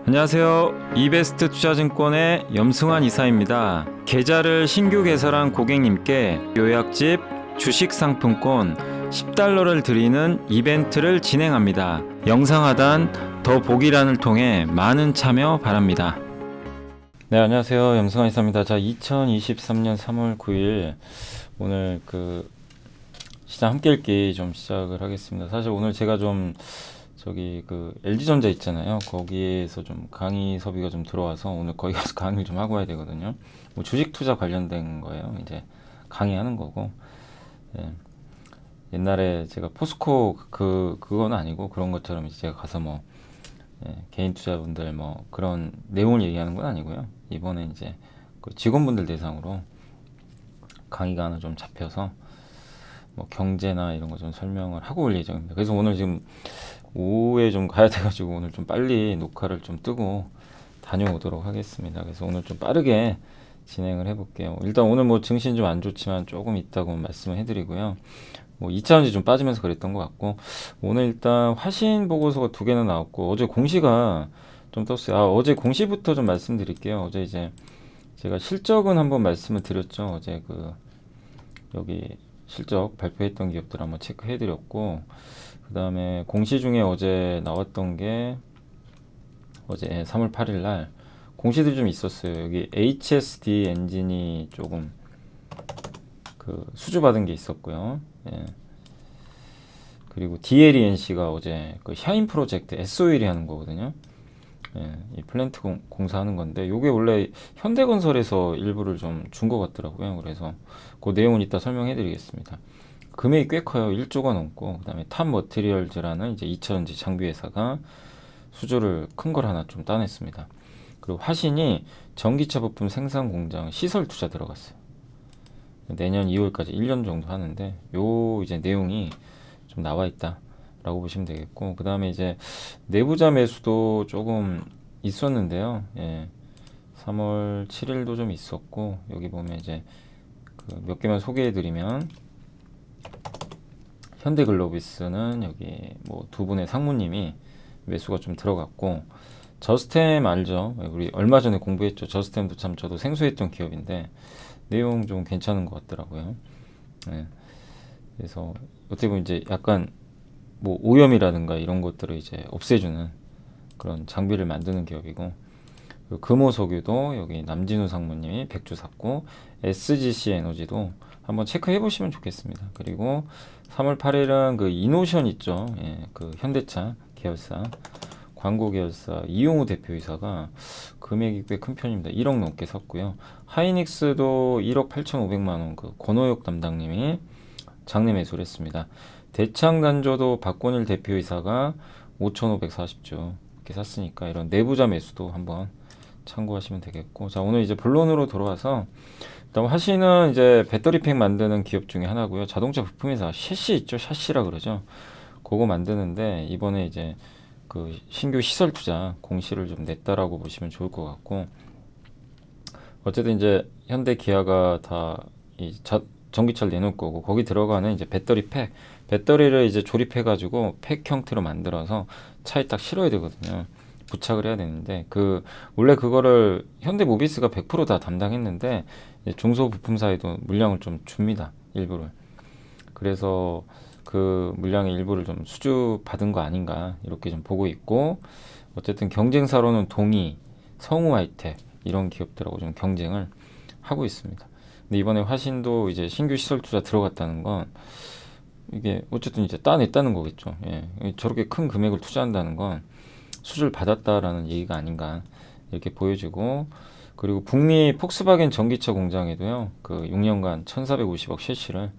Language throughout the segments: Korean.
안녕하세요. 이베스트 투자증권의 염승환 이사입니다. 계좌를 신규 개설한 고객님께 요약집 주식 상품권 10달러를 드리는 이벤트를 진행합니다. 영상 하단 더 보기란을 통해 많은 참여 바랍니다. 네, 안녕하세요. 염승환 이사입니다. 자, 2023년 3월 9일 오늘 시장 함께 읽기 좀 시작을 하겠습니다. 사실 오늘 제가 좀 LG전자 있잖아요. 거기에서 좀 강의 섭외가 좀 들어와서 오늘 거기 가서 강의를 좀 하고 와야 되거든요. 뭐 주식 투자 관련된 거예요. 이제 강의하는 거고. 예. 옛날에 제가 포스코 그건 아니고 그런 것처럼 이제 제가 가서 개인 투자분들 그런 내용을 얘기하는 건 아니고요. 이번에 이제 그 직원분들 대상으로 강의가 하나 좀 잡혀서 경제나 이런 거 좀 설명을 하고 올 예정입니다. 그래서 오늘 지금 오후에 좀 가야 돼가지고 오늘 좀 빨리 녹화를 좀 뜨고 다녀오도록 하겠습니다. 그래서 오늘 좀 빠르게 진행을 해볼게요. 일단 오늘 증시는 좀 안 좋지만 조금 있다고 말씀을 해드리고요. 2차전지 좀 빠지면서 그랬던 것 같고, 오늘 일단 화신 보고서가 2개나 나왔고, 어제 공시가 좀 떴어요. 어제 공시부터 좀 말씀드릴게요. 어제 이제 제가 실적은 한번 말씀을 드렸죠. 어제 여기 실적 발표했던 기업들 한번 체크해드렸고, 그 다음에 공시 중에 어제 나왔던 게 어제 3월 8일 날 공시들이 좀 있었어요. 여기 HSD 엔진이 조금 수주받은 게 있었고요. 예. 그리고 DLENC가 어제 샤인 프로젝트 S-OIL이 하는 거거든요. 예, 이 플랜트 공사하는 건데, 요게 원래 현대건설에서 일부를 좀 준 것 같더라고요. 그래서 그 내용은 이따 설명해 드리겠습니다. 금액이 꽤 커요. 1조가 넘고, 그 다음에 탑 머티리얼즈라는 이제 2차전지 장비 회사가 수주를 큰 걸 하나 좀 따냈습니다. 그리고 화신이 전기차 부품 생산 공장 시설 투자 들어갔어요. 내년 2월까지 1년 정도 하는데, 요 이제 내용이 좀 나와 있다 라고 보시면 되겠고, 그 다음에 이제 내부자 매수도 조금 있었는데요. 예. 3월 7일도 좀 있었고, 여기 보면 이제 몇 개만 소개해 드리면, 현대글로비스는 여기 두 분의 상무님이 매수가 좀 들어갔고, 저스템 알죠? 우리 얼마 전에 공부했죠. 저스템도 참 저도 생소했던 기업인데 내용 좀 괜찮은 것 같더라고요. 네. 그래서 어떻게 보면 이제 약간 오염이라든가 이런 것들을 이제 없애주는 그런 장비를 만드는 기업이고, 금호석유도 여기 남진우 상무님이 백주 샀고, SGC 에너지도 한번 체크해 보시면 좋겠습니다. 그리고 3월 8일은 이노션 있죠. 예, 현대차 계열사, 광고 계열사 이용우 대표이사가 금액이 꽤 큰 편입니다. 1억 넘게 샀고요. 하이닉스도 1억 8,500만원 권호혁 담당님이 장내 매수를 했습니다. 대창단조도 박권일 대표이사가 5,540주 이렇게 샀으니까 이런 내부자 매수도 한번 참고하시면 되겠고, 자, 오늘 이제 본론으로 돌아와서, 일단 화신은 이제 배터리팩 만드는 기업 중에 하나고요. 자동차 부품회사 샤시 있죠? 샤시라 그러죠. 그거 만드는데 이번에 이제 신규 시설 투자 공시를 좀 냈다라고 보시면 좋을 것 같고, 어쨌든 이제 현대 기아가 다 전기차를 내놓을 거고, 거기 들어가는 이제 배터리를 이제 조립해가지고 팩 형태로 만들어서 차에 딱 실어야 되거든요. 부착을 해야 되는데, 원래 그거를 현대모비스가 100% 다 담당했는데, 중소부품사에도 물량을 좀 줍니다. 일부를. 그래서 물량의 일부를 좀 수주 받은 거 아닌가 이렇게 좀 보고 있고, 어쨌든 경쟁사로는 동희, 성우하이텍 이런 기업들하고 좀 경쟁을 하고 있습니다. 근데 이번에 화신도 이제 신규 시설 투자 들어갔다는 건 이게 어쨌든 이제 따냈다는 거겠죠. 예. 저렇게 큰 금액을 투자한다는 건 수주를 받았다라는 얘기가 아닌가 이렇게 보여지고, 그리고 북미 폭스바겐 전기차 공장에도요 6년간 1,450억 셰시를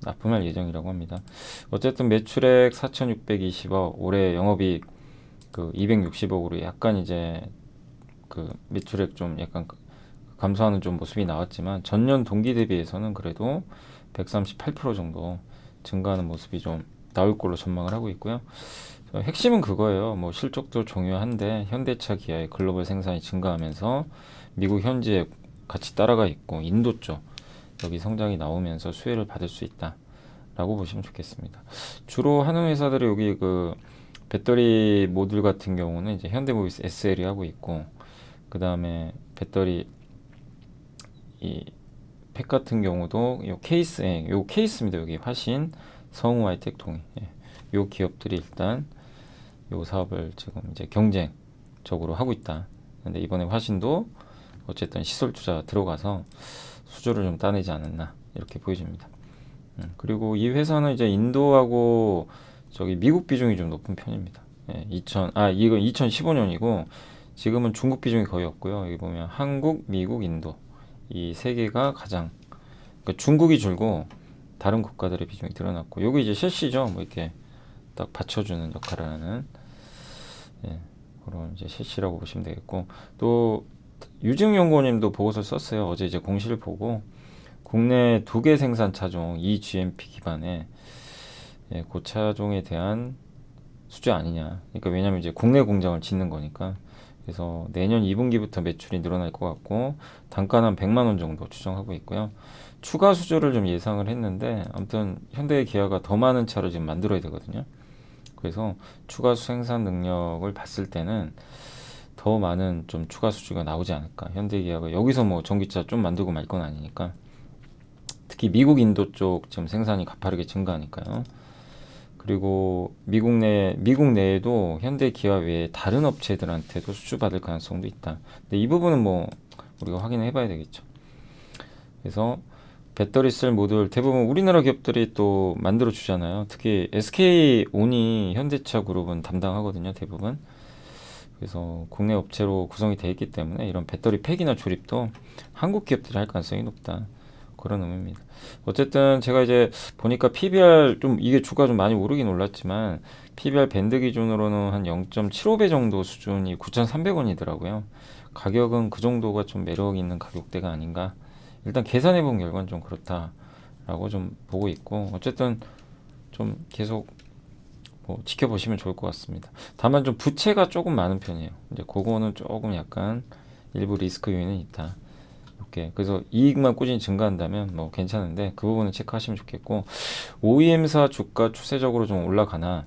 납품할 예정이라고 합니다. 어쨌든 매출액 4,620억, 올해 영업이익 260억으로 약간 이제 매출액 좀 약간 감소하는 좀 모습이 나왔지만, 전년 동기 대비해서는 그래도 138% 정도 증가하는 모습이 좀 나올 걸로 전망을 하고 있고요. 핵심은 그거예요. 실적도 중요한데 현대차 기아의 글로벌 생산이 증가하면서 미국 현지에 같이 따라가 있고, 인도 쪽 여기 성장이 나오면서 수혜를 받을 수 있다 라고 보시면 좋겠습니다. 주로 하는 회사들이 여기 배터리 모듈 같은 경우는 이제 현대모비스 SL이 하고 있고, 그 다음에 배터리 이 팩 같은 경우도 요 케이스에 요 케이스입니다. 여기 화신, 성우, 하이텍, 동해, 요 기업들이 일단 요 사업을 지금 이제 경쟁적으로 하고 있다. 근데 이번에 화신도 어쨌든 시설 투자 들어가서 수주를 좀 따내지 않았나 이렇게 보여집니다. 그리고 이 회사는 이제 인도하고 저기 미국 비중이 좀 높은 편입니다. 이건 2015년이고 지금은 중국 비중이 거의 없고요. 여기 보면 한국, 미국, 인도 이 세 개가 가장, 그러니까 중국이 줄고 다른 국가들의 비중이 드러났고, 여기 이제 셰시죠. 뭐 이렇게 딱 받쳐주는 역할을 하는, 그런 이제 셰시라고 보시면 되겠고, 또 유증 연구원님도 보고서 썼어요. 어제 이제 공시를 보고 국내 2개 생산 차종 eGMP 기반의 그 차종에 대한 수주 아니냐. 그러니까 왜냐면 이제 국내 공장을 짓는 거니까. 그래서 내년 2분기부터 매출이 늘어날 것 같고 단가는 한 100만 원 정도 추정하고 있고요. 추가 수주를 좀 예상을 했는데 아무튼 현대 기아가 더 많은 차를 지금 만들어야 되거든요. 그래서 추가 생산 능력을 봤을 때는 더 많은 좀 추가 수주가 나오지 않을까. 현대 기아가 여기서 뭐 전기차 좀 만들고 말 건 아니니까. 특히 미국, 인도 쪽 지금 생산이 가파르게 증가하니까요. 그리고 미국 내에도 현대 기아 외에 다른 업체들한테도 수주받을 가능성도 있다. 근데 이 부분은 뭐 우리가 확인을 해봐야 되겠죠. 그래서 배터리 셀 모듈 대부분 우리나라 기업들이 또 만들어 주잖아요. 특히 SK온이 현대차 그룹은 담당하거든요, 대부분. 그래서 국내 업체로 구성이 되어 있기 때문에 이런 배터리 팩이나 조립도 한국 기업들이 할 가능성이 높다. 그런 의미입니다. 어쨌든 제가 이제 보니까 PBR 좀 이게 주가 좀 많이 오르긴 올랐지만 PBR 밴드 기준으로는 한 0.75배 정도 수준이 9,300원이더라고요. 가격은 그 정도가 좀 매력 있는 가격대가 아닌가. 일단 계산해 본 결과는 좀 그렇다라고 좀 보고 있고, 어쨌든 좀 계속 뭐 지켜보시면 좋을 것 같습니다. 다만 좀 부채가 조금 많은 편이에요. 이제 그거는 조금 약간 일부 리스크 요인은 있다. 이렇게 그래서 이익만 꾸준히 증가한다면 뭐 괜찮은데 그 부분은 체크하시면 좋겠고, OEM사 주가 추세적으로 좀 올라가나,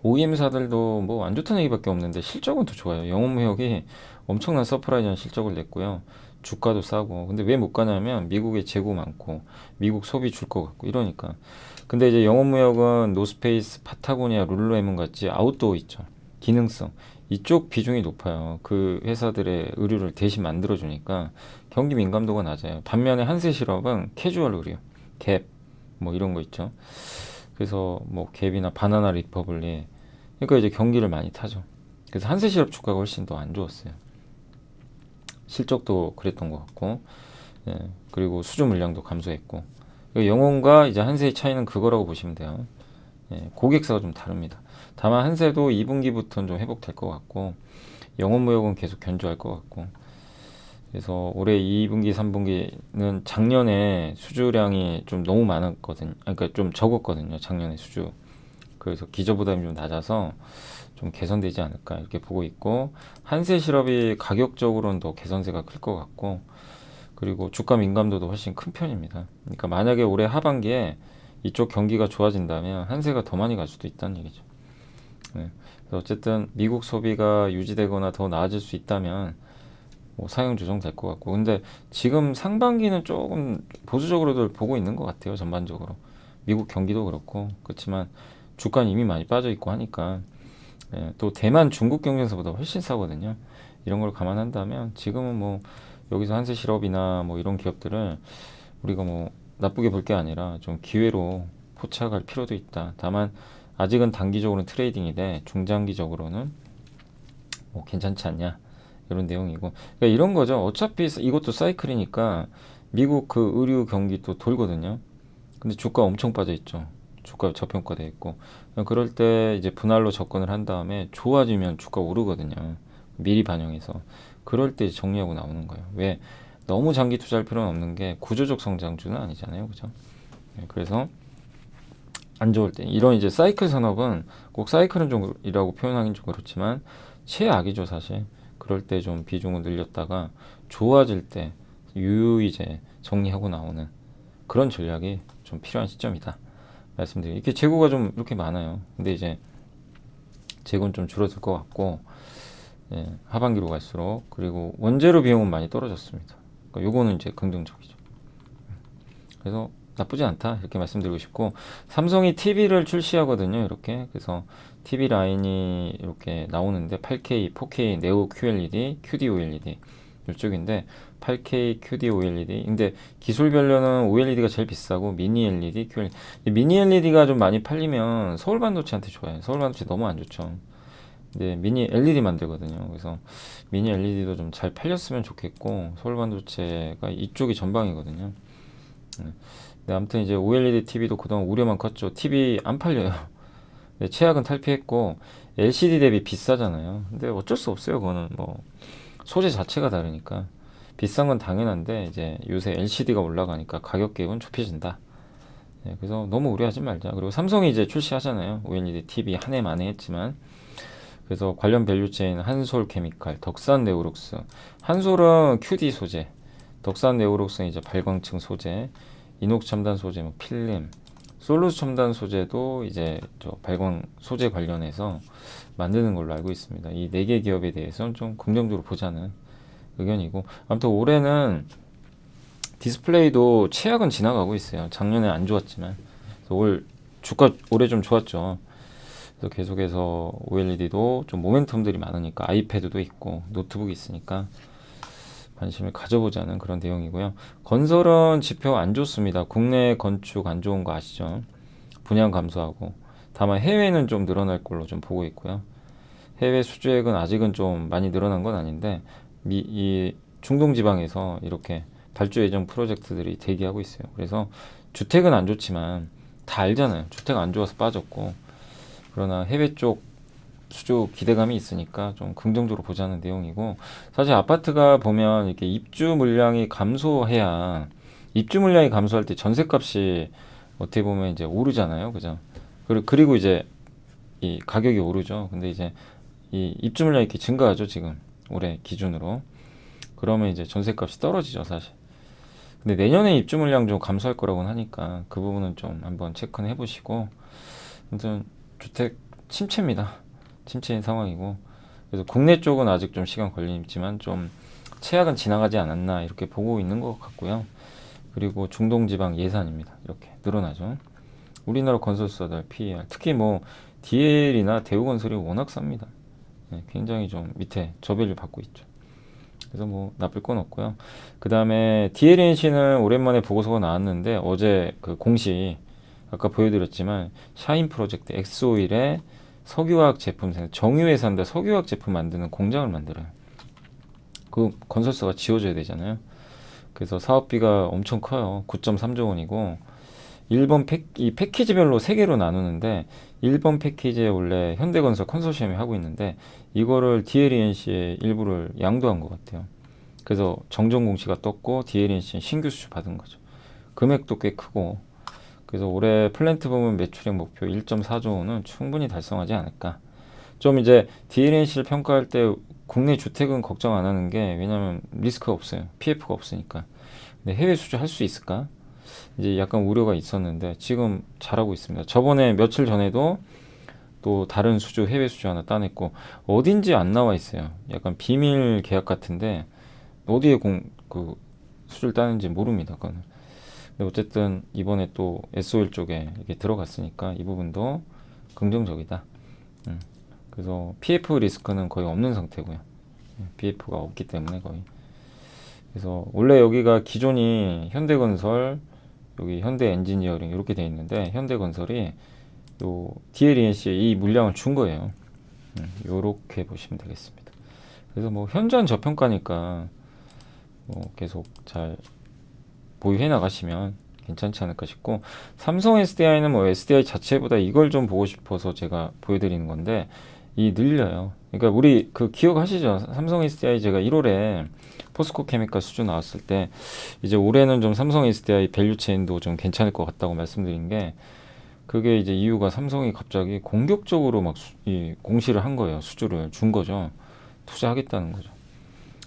OEM사들도 뭐 안 좋다는 얘기밖에 없는데 실적은 더 좋아요. 영업무역이 엄청난 서프라이즈한 실적을 냈고요. 주가도 싸고. 근데 왜 못 가냐면 미국에 재고 많고 미국 소비 줄 것 같고 이러니까. 근데 이제 영업무역은 노스페이스, 파타고니아, 룰루레몬 같이 아웃도어 있죠. 기능성. 이쪽 비중이 높아요. 그 회사들의 의류를 대신 만들어주니까 경기 민감도가 낮아요. 반면에 한세실업은 캐주얼 의류, 갭, 뭐 이런 거 있죠. 그래서 뭐 갭이나 바나나 리퍼블릭, 그러니까 이제 경기를 많이 타죠. 그래서 한세실업 주가가 훨씬 더 안 좋았어요. 실적도 그랬던 것 같고, 그리고 수주 물량도 감소했고, 영혼과 이제 한세의 차이는 그거라고 보시면 돼요. 고객사가 좀 다릅니다. 다만 한세도 2분기부터는 좀 회복될 것 같고, 영업무역은 계속 견조할 것 같고, 그래서 올해 2분기, 3분기는 작년에 수주량이 좀 너무 많았거든요. 그러니까 좀 적었거든요. 작년에 수주. 그래서 기저부담이 좀 낮아서 좀 개선되지 않을까 이렇게 보고 있고, 한세실업이 가격적으로는 더 개선세가 클 것 같고, 그리고 주가 민감도도 훨씬 큰 편입니다. 그러니까 만약에 올해 하반기에 이쪽 경기가 좋아진다면 한세가 더 많이 갈 수도 있다는 얘기죠. 그래서 어쨌든 미국 소비가 유지되거나 더 나아질 수 있다면 뭐 사용 조정될 것 같고, 근데 지금 상반기는 조금 보수적으로들 보고 있는 것 같아요. 전반적으로 미국 경기도 그렇고. 그렇지만 주가는 이미 많이 빠져 있고 하니까, 또 대만, 중국 경쟁사보다 훨씬 싸거든요. 이런 걸 감안한다면 지금은 뭐 여기서 한세실업이나 뭐 이런 기업들을 우리가 뭐 나쁘게 볼 게 아니라 좀 기회로 포착할 필요도 있다. 다만 아직은 단기적으로는 트레이딩이돼 중장기적으로는 뭐 괜찮지 않냐 이런 내용이고, 그러니까 이런 거죠. 어차피 이것도 사이클이니까 미국 그 의류 경기 또 돌거든요. 근데 주가 엄청 빠져 있죠. 주가 저평가돼 있고, 그럴 때 이제 분할로 접근을 한 다음에 좋아지면 주가 오르거든요. 미리 반영해서. 그럴 때 정리하고 나오는 거예요. 왜? 너무 장기 투자할 필요는 없는 게 구조적 성장주는 아니잖아요. 그죠? 그래서 안 좋을 때 이런 이제 사이클 산업은 꼭 사이클은 좀이라고 표현하기는 좀 그렇지만 최악이죠, 사실. 그럴 때 좀 비중을 늘렸다가 좋아질 때 유유히 이제 정리하고 나오는 그런 전략이 좀 필요한 시점이다 말씀드려요. 이렇게 재고가 좀 이렇게 많아요. 근데 이제 재고는 좀 줄어들 것 같고, 예, 하반기로 갈수록. 그리고 원재료 비용은 많이 떨어졌습니다. 그러니까 요거는 이제 긍정적이죠. 그래서 나쁘지 않다 이렇게 말씀드리고 싶고, 삼성이 TV를 출시하거든요. 이렇게. 그래서 TV 라인이 이렇게 나오는데 8K, 4K, 네오 QLED, QD OLED 이쪽인데, 8K, QD OLED. 근데 기술별로는 OLED가 제일 비싸고 미니 LED, QLED. 미니 LED가 좀 많이 팔리면 서울 반도체한테 좋아요. 서울 반도체 너무 안 좋죠. 근데 미니 LED 만들거든요. 그래서 미니 LED도 좀 잘 팔렸으면 좋겠고, 서울 반도체가 이쪽이 전방이거든요. 네, 아무튼 이제 OLED TV도 그동안 우려만 컸죠. TV 안 팔려요. 네, 최악은 탈피했고, LCD 대비 비싸잖아요. 근데 어쩔 수 없어요. 그거는 뭐 소재 자체가 다르니까. 비싼 건 당연한데 이제 요새 LCD가 올라가니까 가격 갭은 좁혀진다. 네, 그래서 너무 우려하지 말자. 그리고 삼성이 이제 출시하잖아요. OLED TV 한 해 만에 했지만. 그래서 관련 밸류체인 한솔케미칼, 덕산네오록스. 한솔은 QD 소재, 덕산네오록스는 이제 발광층 소재, 이녹스 첨단 소재, 뭐 필름, 솔루스 첨단 소재도 이제 저 발광 소재 관련해서 만드는 걸로 알고 있습니다. 이 네 개 기업에 대해서는 좀 긍정적으로 보자는 의견이고, 아무튼 올해는 디스플레이도 최악은 지나가고 있어요. 작년에 안 좋았지만. 그래서 올 주가 올해 좀 좋았죠. 그래서 계속해서 OLED도 좀 모멘텀들이 많으니까, 아이패드도 있고 노트북이 있으니까 관심을 가져보자는 그런 내용이고요. 건설은 지표 안 좋습니다. 국내 건축 안 좋은 거 아시죠? 분양 감소하고. 다만 해외는 좀 늘어날 걸로 좀 보고 있고요. 해외 수주액은 아직은 좀 많이 늘어난 건 아닌데, 이 중동 지방에서 이렇게 발주 예정 프로젝트들이 대기하고 있어요. 그래서 주택은 안 좋지만 다 알잖아요. 주택 안 좋아서 빠졌고. 그러나 해외 쪽 수주 기대감이 있으니까 좀 긍정적으로 보자는 내용이고, 사실 아파트가 보면 이렇게 입주 물량이 감소해야, 입주 물량이 감소할 때 전세값이 어떻게 보면 이제 오르잖아요. 그죠? 그리고 이제 이 가격이 오르죠. 근데 이제 이 입주 물량이 이렇게 증가하죠. 지금 올해 기준으로. 그러면 이제 전세값이 떨어지죠, 사실. 근데 내년에 입주 물량 좀 감소할 거라고는 하니까 그 부분은 좀 한번 체크는 해보시고, 아무튼 주택 침체입니다. 침체인 상황이고, 그래서 국내 쪽은 아직 좀 시간 걸리지만 좀 최악은 지나가지 않았나 이렇게 보고 있는 것 같고요. 그리고 중동 지방 예산입니다. 이렇게 늘어나죠. 우리나라 건설사들 PER, 특히 뭐 DL이나 대우건설이 워낙 쌉니다. 네, 굉장히 좀 밑에 저밸류 받고 있죠. 그래서 뭐 나쁠 건 없고요. 그 다음에 DLNC는 오랜만에 보고서가 나왔는데, 어제 그 공시 아까 보여드렸지만 샤인 프로젝트 엑소일의 석유화학 제품 정유회사인데 석유화학 제품 만드는 공장을 만들어요. 그 건설사가 지어줘야 되잖아요. 그래서 사업비가 엄청 커요. 9.3조 원이고, 이 패키지별로 3개로 나누는데, 1번 패키지에 원래 현대건설 컨소시엄이 하고 있는데, 이거를 DLNC에 일부를 양도한 것 같아요. 그래서 정정 공시가 떴고 DLNC는 신규 수주 받은 거죠. 금액도 꽤 크고. 그래서 올해 플랜트 부문 매출액 목표 1.4조 원은 충분히 달성하지 않을까. 좀 이제 DLNC를 평가할 때 국내 주택은 걱정 안 하는 게, 왜냐면 리스크가 없어요. PF가 없으니까. 근데 해외 수주 할 수 있을까? 이제 약간 우려가 있었는데 지금 잘하고 있습니다. 저번에 며칠 전에도 또 다른 수주, 해외 수주 하나 따냈고, 어딘지 안 나와 있어요. 약간 비밀 계약 같은데 어디에 그 수주를 따는지 모릅니다. 그거는. 근데 어쨌든 이번에 또 SOL 쪽에 이렇게 들어갔으니까 이 부분도 긍정적이다. 그래서 PF 리스크는 거의 없는 상태고요. PF가 없기 때문에 거의. 그래서 원래 여기가 기존이 현대건설, 여기 현대엔지니어링 이렇게 돼 있는데, 현대건설이 요 DLNC에 이 물량을 준 거예요. 요렇게 보시면 되겠습니다. 그래서 뭐 현저한 저평가니까 뭐 계속 잘 보유해 나가시면 괜찮지 않을까 싶고, 삼성 SDI는 뭐 SDI 자체보다 이걸 좀 보고 싶어서 제가 보여드리는 건데, 이 늘려요. 그러니까 우리 그 기억하시죠? 삼성 SDI 제가 1월에 포스코 케미칼 수주 나왔을 때, 이제 올해는 좀 삼성 SDI 밸류 체인도 좀 괜찮을 것 같다고 말씀드린 게, 그게 이제 이유가 삼성이 갑자기 공격적으로 막 이 공시를 한 거예요. 수주를 준 거죠. 투자하겠다는 거죠.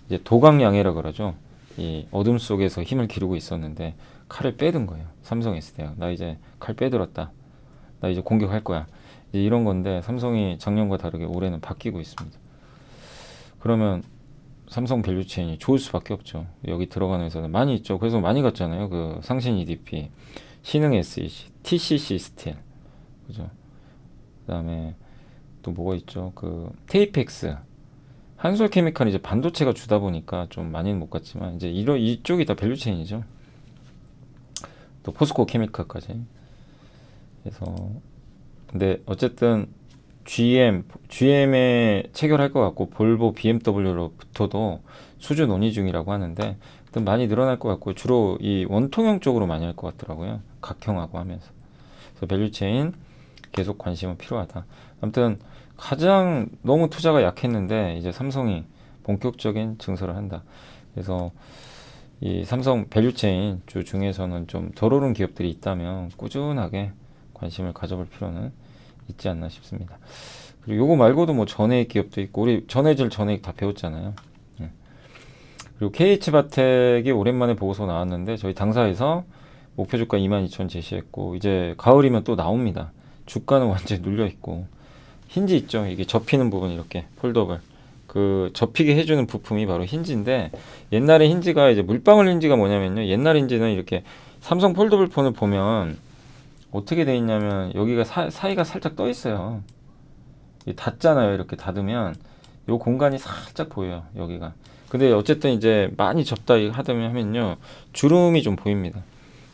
이제 도강양해라 그러죠. 이 어둠 속에서 힘을 기르고 있었는데 칼을 빼든 거예요. 삼성 SDI. 나 이제 칼 빼들었다. 나 이제 공격할 거야. 이제 이런 건데 삼성이 작년과 다르게 올해는 바뀌고 있습니다. 그러면 삼성 밸류체인이 좋을 수밖에 없죠. 여기 들어가는 회사는 많이 있죠. 그래서 많이 갔잖아요. 그 상신 EDP, 신흥 SEC, TCC 스틸, 그죠? 그다음에 또 뭐가 있죠? 그 테이펙스, 한솔케미칼이 이제 반도체가 주다 보니까 좀 많이는 못 갔지만 이제 이쪽이 다 밸류체인이죠. 또 포스코 케미칼까지. 그래서 근데 어쨌든 GM에 체결할 것 같고 볼보, BMW로부터도 수주 논의 중이라고 하는데 좀 많이 늘어날 것 같고 주로 이 원통형 쪽으로 많이 할 것 같더라고요. 각형하고 하면서. 그래서 밸류체인 계속 관심은 필요하다. 아무튼 가장 너무 투자가 약했는데 이제 삼성이 본격적인 증설을 한다. 그래서 이 삼성 밸류체인 주 중에서는 좀 덜 오른 기업들이 있다면 꾸준하게 관심을 가져볼 필요는 있지 않나 싶습니다. 그리고 요거 말고도 뭐 전해액 기업도 있고 우리 전해질 전해액 다 배웠잖아요. 예. 그리고 KH바텍이 오랜만에 보고서 나왔는데 저희 당사에서 목표 주가 22,000 제시했고 이제 가을이면 또 나옵니다. 주가는 완전히 눌려 있고 힌지 있죠. 이게 접히는 부분 이렇게 폴더블 그 접히게 해주는 부품이 바로 힌지인데 옛날에 힌지가 이제 물방울 힌지가 뭐냐면요. 옛날 힌지는 이렇게 삼성 폴더블 폰을 보면 어떻게 돼 있냐면 여기가 사이가 살짝 떠 있어요. 이게 닫잖아요. 이렇게 닫으면 요 공간이 살짝 보여요. 여기가. 근데 어쨌든 이제 많이 접다 하면요 주름이 좀 보입니다.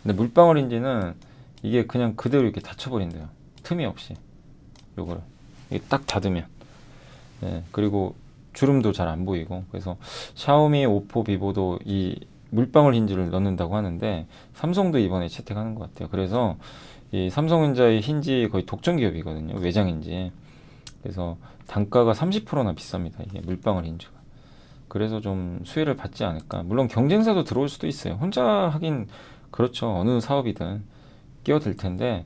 근데 물방울 힌지는 이게 그냥 그대로 이렇게 닫혀버린대요. 틈이 없이 요거를 이게 딱 닫으면. 네, 그리고 주름도 잘 안 보이고 그래서 샤오미, 오포, 비보도 이 물방울 힌지를 넣는다고 하는데 삼성도 이번에 채택하는 것 같아요. 그래서 이 삼성전자의 힌지 거의 독점 기업이거든요. 외장 힌지. 그래서 단가가 30%나 비쌉니다. 이게 물방울 힌지가. 그래서 좀 수혜를 받지 않을까. 물론 경쟁사도 들어올 수도 있어요. 혼자 하긴 그렇죠. 어느 사업이든 끼어들 텐데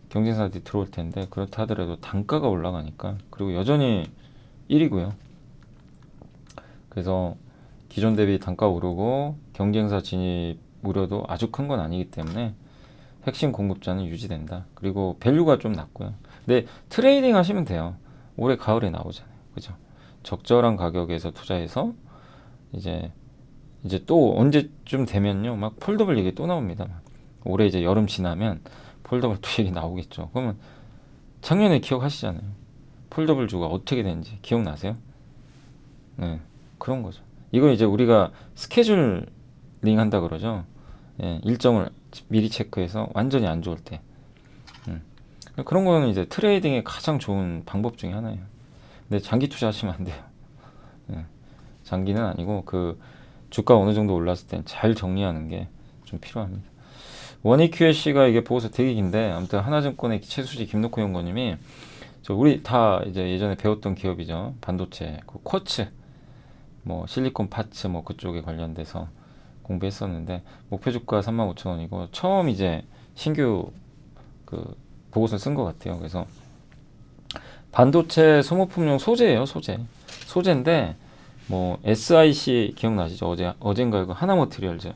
경쟁사들이 들어올 텐데 그렇다 하더라도 단가가 올라가니까 그리고 여전히 1위고요. 그래서 기존 대비 단가 오르고 경쟁사 진입 우려도 아주 큰 건 아니기 때문에 핵심 공급자는 유지된다. 그리고 밸류가 좀 낮고요. 근데 트레이딩 하시면 돼요. 올해 가을에 나오잖아요. 그죠? 적절한 가격에서 투자해서 이제 또 언제쯤 되면요. 막 폴더블 얘기 또 나옵니다. 올해 이제 여름 지나면 폴더블 또 얘기 나오겠죠. 그러면 작년에 기억하시잖아요. 폴더블 주가 어떻게 되는지 기억나세요? 네. 그런 거죠. 이거 이제 우리가 스케줄링 한다 그러죠. 예, 일정을 미리 체크해서 완전히 안 좋을 때. 그런 거는 이제 트레이딩의 가장 좋은 방법 중에 하나예요. 근데 장기 투자하시면 안 돼요. 예, 장기는 아니고 그 주가 어느 정도 올랐을 땐 잘 정리하는 게 좀 필요합니다. 원익 QSC가 이게 보고서 되게 긴데 아무튼 하나증권의 최수지 김놓고 연구원님이 우리 다 이제 예전에 배웠던 기업이죠. 반도체, 그 쿼츠, 뭐 실리콘 파츠 뭐 그쪽에 관련돼서 공부했었는데 목표 주가 35,000원이고 처음 이제 신규 그 보고서 쓴 것 같아요. 그래서 반도체 소모품용 소재예요. 소재인데 뭐 SIC 기억나시죠? 어젠가 그 하나머티리얼즈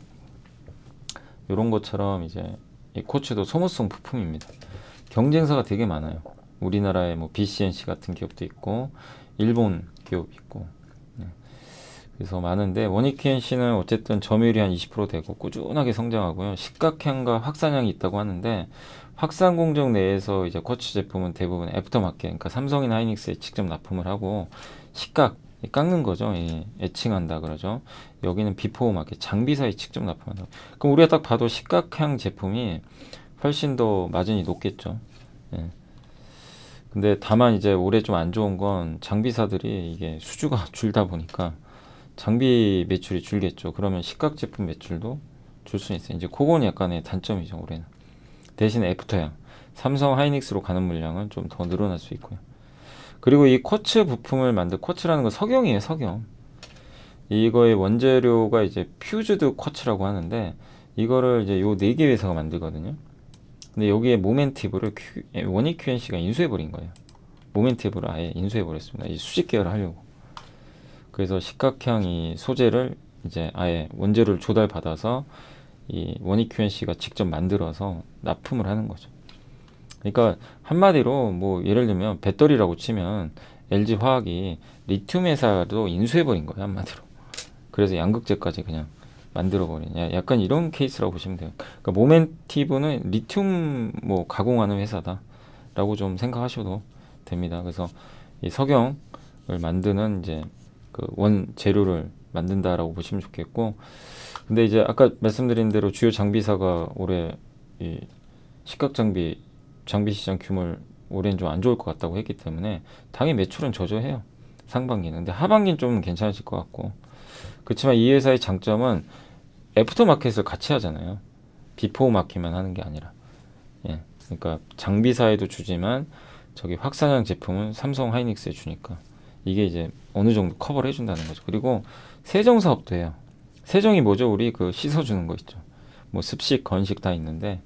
이런 것처럼 이제 이 코츠도 소모성 부품입니다. 경쟁사가 되게 많아요. 우리나라에 뭐 BCNC 같은 기업도 있고 일본 기업 있고. 네. 그래서 많은데 원익QNC는 어쨌든 점유율이 한 20% 되고 꾸준하게 성장하고요. 시각향과 확산향이 있다고 하는데 확산 공정 내에서 이제 쿼츠 제품은 대부분 애프터마켓, 그러니까 삼성이나 하이닉스에 직접 납품을 하고 시각 깎는 거죠. 예, 애칭한다 그러죠. 여기는 비포 마켓 장비사에 직접 납품한다. 그럼 우리가 딱 봐도 시각향 제품이 훨씬 더 마진이 높겠죠. 예. 근데 다만 이제 올해 좀 안 좋은 건 장비사들이 이게 수주가 줄다 보니까 장비 매출이 줄겠죠. 그러면 시각 제품 매출도 줄 수 있어요. 이제 그건 약간의 단점이죠, 올해는. 대신 애프터향, 삼성 하이닉스로 가는 물량은 좀 더 늘어날 수 있고요. 그리고 이 쿼츠 부품을 쿼츠라는 건 석영이에요, 석영. 이거의 원재료가 이제 퓨즈드 쿼츠라고 하는데 이거를 이제 요 4개 회사가 만들거든요. 근데 여기에 모멘티브를 원익 QNC가 인수해버린 거예요. 모멘티브를 아예 인수해버렸습니다. 이 수직 계열을 하려고. 그래서 시각향 이 소재를 이제 아예 원재료를 조달받아서 이 원익 QNC가 직접 만들어서 납품을 하는 거죠. 그러니까 한마디로 뭐 예를 들면 배터리라고 치면 LG 화학이 리튬 회사도 인수해버린 거예요, 한마디로. 그래서 양극재까지 그냥 만들어버린, 약간 이런 케이스라고 보시면 돼요. 그러니까 모멘티브는 리튬 뭐 가공하는 회사다라고 좀 생각하셔도 됩니다. 그래서 이 석영을 만드는 이제 그 원 재료를 만든다라고 보시면 좋겠고, 근데 이제 아까 말씀드린 대로 주요 장비사가 올해 이 식각 장비 시장 규모를 올해는 좀 안 좋을 것 같다고 했기 때문에 당연히 매출은 저조해요, 상반기는. 근데 하반기는 좀 괜찮으실 것 같고. 그렇지만 이 회사의 장점은 애프터 마켓을 같이 하잖아요. 비포 마켓만 하는 게 아니라. 예. 그러니까 장비사에도 주지만 저기 확산형 제품은 삼성 하이닉스에 주니까 이게 이제 어느 정도 커버를 해준다는 거죠. 그리고 세정 사업도 해요. 세정이 뭐죠? 우리 그 씻어주는 거 있죠. 뭐 습식, 건식 다 있는데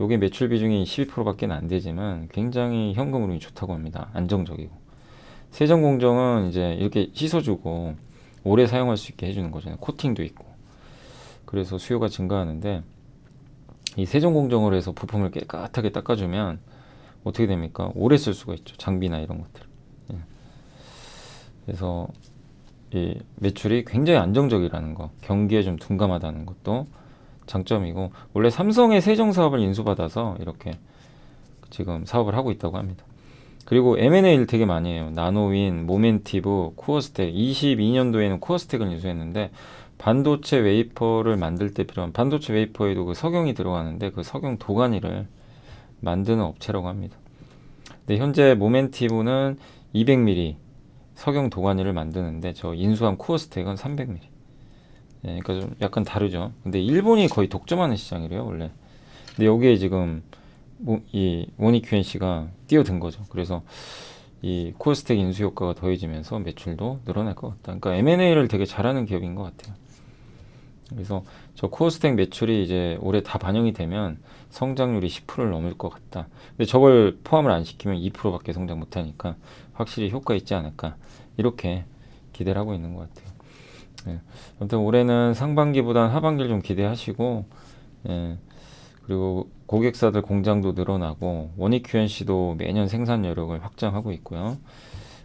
요게 매출 비중이 12%밖에 안 되지만 굉장히 현금 흐름이 좋다고 합니다. 안정적이고. 세정 공정은 이제 이렇게 씻어주고 오래 사용할 수 있게 해주는 거잖아요. 코팅도 있고. 그래서 수요가 증가하는데 이 세정 공정을 해서 부품을 깨끗하게 닦아주면 어떻게 됩니까? 오래 쓸 수가 있죠. 장비나 이런 것들. 예. 그래서 이 매출이 굉장히 안정적이라는 거, 경기에 좀 둔감하다는 것도 장점이고, 원래 삼성의 세정 사업을 인수받아서 이렇게 지금 사업을 하고 있다고 합니다. 그리고 M&A를 되게 많이 해요. 나노윈, 모멘티브, 코어스텍. 22년도에는 코어스텍을 인수했는데 반도체 웨이퍼를 만들 때 필요한, 반도체 웨이퍼에도 그 석영이 들어가는데 그 석영 도가니를 만드는 업체라고 합니다. 근데 현재 모멘티브는 200mm 석영 도가니를 만드는데 저 인수한 코어스텍은 300mm. 예, 그러니까 좀 약간 다르죠. 근데 일본이 거의 독점하는 시장이래요, 원래. 근데 여기에 지금 이 원익 QNC가 뛰어든 거죠. 그래서 이 코스텍 인수 효과가 더해지면서 매출도 늘어날 것 같다. 그러니까 M&A를 되게 잘하는 기업인 것 같아요. 그래서 저 코스텍 매출이 이제 올해 다 반영이 되면 성장률이 10%를 넘을 것 같다. 근데 저걸 포함을 안 시키면 2%밖에 성장 못하니까 확실히 효과 있지 않을까, 이렇게 기대를 하고 있는 것 같아요. 예. 아무튼 올해는 상반기보다는 하반기를 좀 기대하시고, 예. 그리고 고객사들 공장도 늘어나고 원익 QNC도 매년 생산 여력을 확장하고 있고요.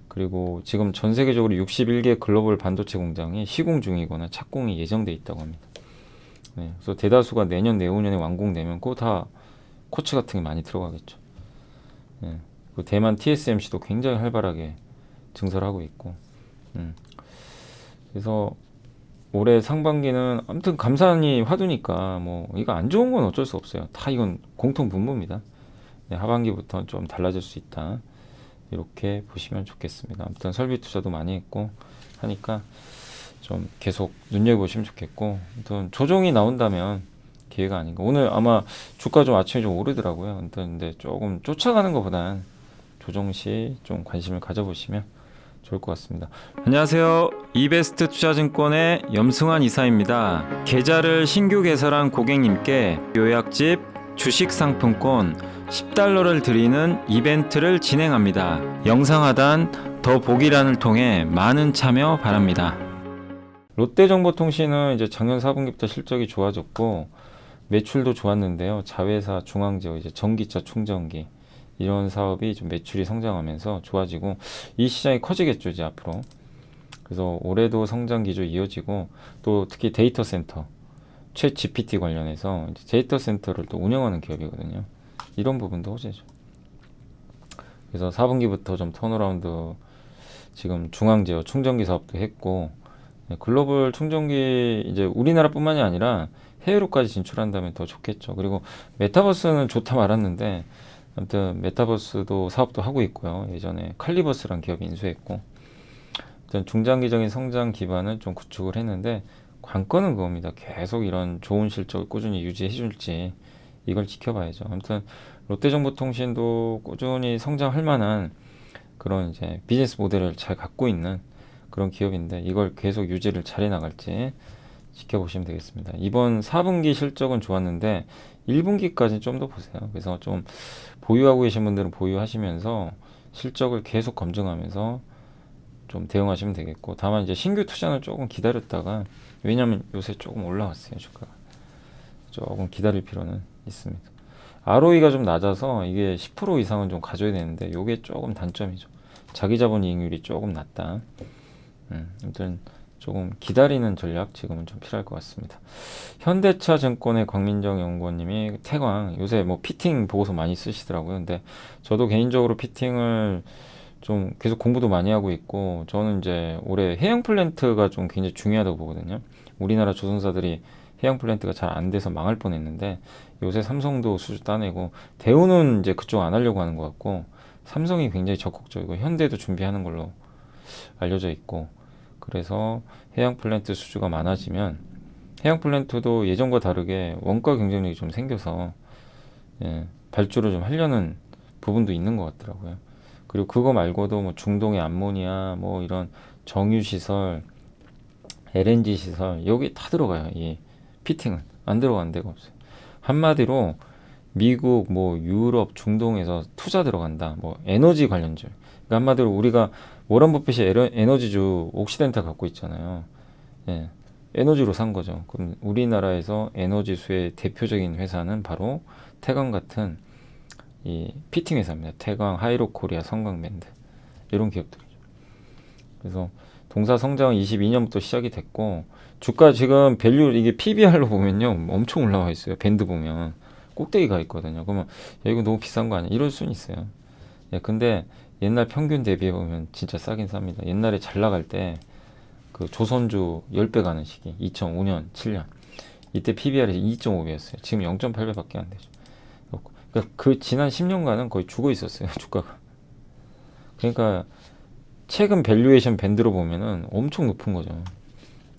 그리고 지금 전 세계적으로 61개 글로벌 반도체 공장이 시공 중이거나 착공이 예정돼 있다고 합니다. 네, 그래서 대다수가 내년 내후년에 완공되면 꼭 다 코츠 같은 게 많이 들어가겠죠. 네, 그 대만 TSMC도 굉장히 활발하게 증설하고 있고, 그래서 올해 상반기는 아무튼 감산이 화두니까 뭐 이거 안 좋은 건 어쩔 수 없어요. 다 이건 공통 분모입니다. 네, 하반기부터 좀 달라질 수 있다, 이렇게 보시면 좋겠습니다. 아무튼 설비 투자도 많이 했고 하니까 좀 계속 눈여겨보시면 좋겠고, 아무튼 조정이 나온다면 기회가 아닌가. 오늘 아마 주가 좀 아침에 좀 오르더라고요. 아무튼 근데 조금 쫓아가는 것보단 조정 시 좀 관심을 가져보시면 좋을 것 같습니다. 안녕하세요. 이베스트 투자증권의 염승환 이사입니다. 계좌를 신규 개설한 고객님께 요약집 주식 상품권 10달러를 드리는 이벤트를 진행합니다. 영상 하단 더 보기란을 통해 많은 참여 바랍니다. 롯데정보통신은 이제 작년 4분기부터 실적이 좋아졌고 매출도 좋았는데요. 자회사 중앙지역 이제 전기차 충전기 이런 사업이 좀 매출이 성장하면서 좋아지고 이 시장이 커지겠죠, 이제 앞으로. 그래서 올해도 성장 기조 이어지고, 또 특히 데이터 센터, 챗 GPT 관련해서 이제 데이터 센터를 또 운영하는 기업이거든요. 이런 부분도 호재죠. 그래서 4분기부터 좀 턴어라운드, 지금 중앙제어 충전기 사업도 했고, 글로벌 충전기 이제 우리나라뿐만이 아니라 해외로까지 진출한다면 더 좋겠죠. 그리고 메타버스는 좋다 말았는데 아무튼 메타버스도 사업도 하고 있고요. 예전에 칼리버스란 기업이 인수했고, 아무튼 중장기적인 성장 기반을 좀 구축을 했는데 관건은 그겁니다. 계속 이런 좋은 실적을 꾸준히 유지해 줄지 이걸 지켜봐야죠. 아무튼 롯데정보통신도 꾸준히 성장할 만한 그런 이제 비즈니스 모델을 잘 갖고 있는 그런 기업인데 이걸 계속 유지를 잘해 나갈지 지켜보시면 되겠습니다. 이번 4분기 실적은 좋았는데 1분기까지 좀 더 보세요. 그래서 좀 보유하고 계신 분들은 보유하시면서 실적을 계속 검증하면서 좀 대응하시면 되겠고, 다만 이제 신규 투자는 조금 기다렸다가, 왜냐면 요새 조금 올라왔어요, 주가가. 조금 기다릴 필요는 있습니다. ROE가 좀 낮아서 이게 10% 이상은 좀 가져야 되는데 요게 조금 단점이죠. 자기 자본 이익률이 조금 낮다. 아무튼 조금 기다리는 전략 지금은 좀 필요할 것 같습니다. 현대차 증권의 광민정 연구원님이 태광 요새 뭐 피팅 보고서 많이 쓰시더라고요. 근데 저도 개인적으로 피팅을 좀 계속 공부도 많이 하고 있고, 저는 이제 올해 해양 플랜트가 좀 굉장히 중요하다고 보거든요. 우리나라 조선사들이 해양 플랜트가 잘 안 돼서 망할 뻔했는데 요새 삼성도 수주 따내고, 대우는 이제 그쪽 안 하려고 하는 것 같고, 삼성이 굉장히 적극적이고 현대도 준비하는 걸로 알려져 있고, 그래서 해양 플랜트 수주가 많아지면 해양 플랜트도 예전과 다르게 원가 경쟁력이 좀 생겨서 발주를 좀 하려는 부분도 있는 것 같더라고요. 그리고 그거 말고도 뭐 중동의 암모니아, 뭐 이런 정유 시설, LNG 시설 여기 다 들어가요. 이 피팅은 안 들어가는 데가 없어요. 한마디로 미국, 뭐 유럽, 중동에서 투자 들어간다. 뭐 에너지 관련주. 그러니까 한마디로 우리가 워런 버핏이 에너지주 옥시덴탈 갖고 있잖아요. 예, 에너지로 산 거죠. 그럼 우리나라에서 에너지 수의 대표적인 회사는 바로 태광 같은 이 피팅 회사입니다. 태광, 하이로코리아, 성광밴드 이런 기업들이죠. 그래서 동사 성장은 22년부터 시작이 됐고, 주가 지금 밸류 이게 PBR로 보면요 엄청 올라와 있어요. 밴드 보면 꼭대기 가 있거든요. 그러면 야, 이거 너무 비싼 거 아니야? 이럴 수는 있어요. 예, 근데 옛날 평균 대비해 보면 진짜 싸긴 쌉니다. 옛날에 잘 나갈 때 그 조선주 10배 가는 시기 2005년, 7년 이때 PBR이 2.5배였어요. 지금 0.8배밖에 안 되죠. 그러니까 그 지난 10년간은 거의 죽어 있었어요. 주가가. 그러니까 최근 밸류에이션 밴드로 보면은 엄청 높은 거죠.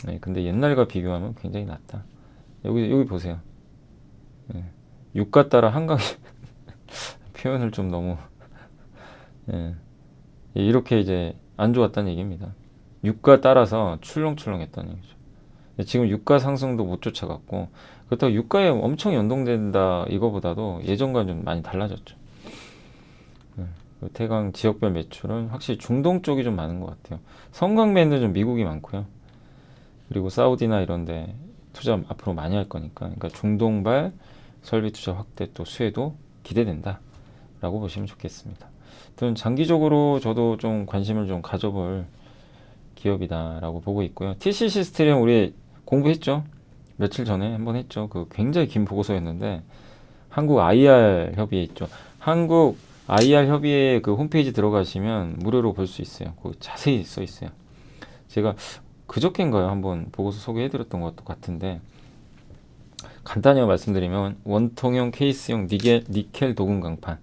네, 근데 옛날과 비교하면 굉장히 낮다. 여기 보세요. 네, 유가 따라 한강 표현을 좀 너무 이렇게 이제 안 좋았다는 얘기입니다. 유가 따라서 출렁출렁했다는 얘기죠. 지금 유가 상승도 못 쫓아갔고, 그렇다고 유가에 엄청 연동된다 이거보다도 예전과는 좀 많이 달라졌죠. 태광 지역별 매출은 확실히 중동 쪽이 좀 많은 것 같아요. 성광밴드 좀 미국이 많고요. 그리고 사우디나 이런데 투자 앞으로 많이 할 거니까, 그러니까 중동발 설비 투자 확대 또 수혜도 기대된다라고 보시면 좋겠습니다. 아무튼 장기적으로 저도 좀 관심을 좀 가져볼 기업이다라고 보고 있고요. TC 시스템 우리 공부했죠? 며칠 전에 한번 했죠. 그 굉장히 긴 보고서였는데 한국 IR 협의회 있죠. 한국 IR 협의회 그 홈페이지 들어가시면 무료로 볼 수 있어요. 거기 자세히 써 있어요. 제가 그저께인가요? 한번 보고서 소개해드렸던 것 같은데, 간단히 말씀드리면 원통형 케이스형 니켈 도금 강판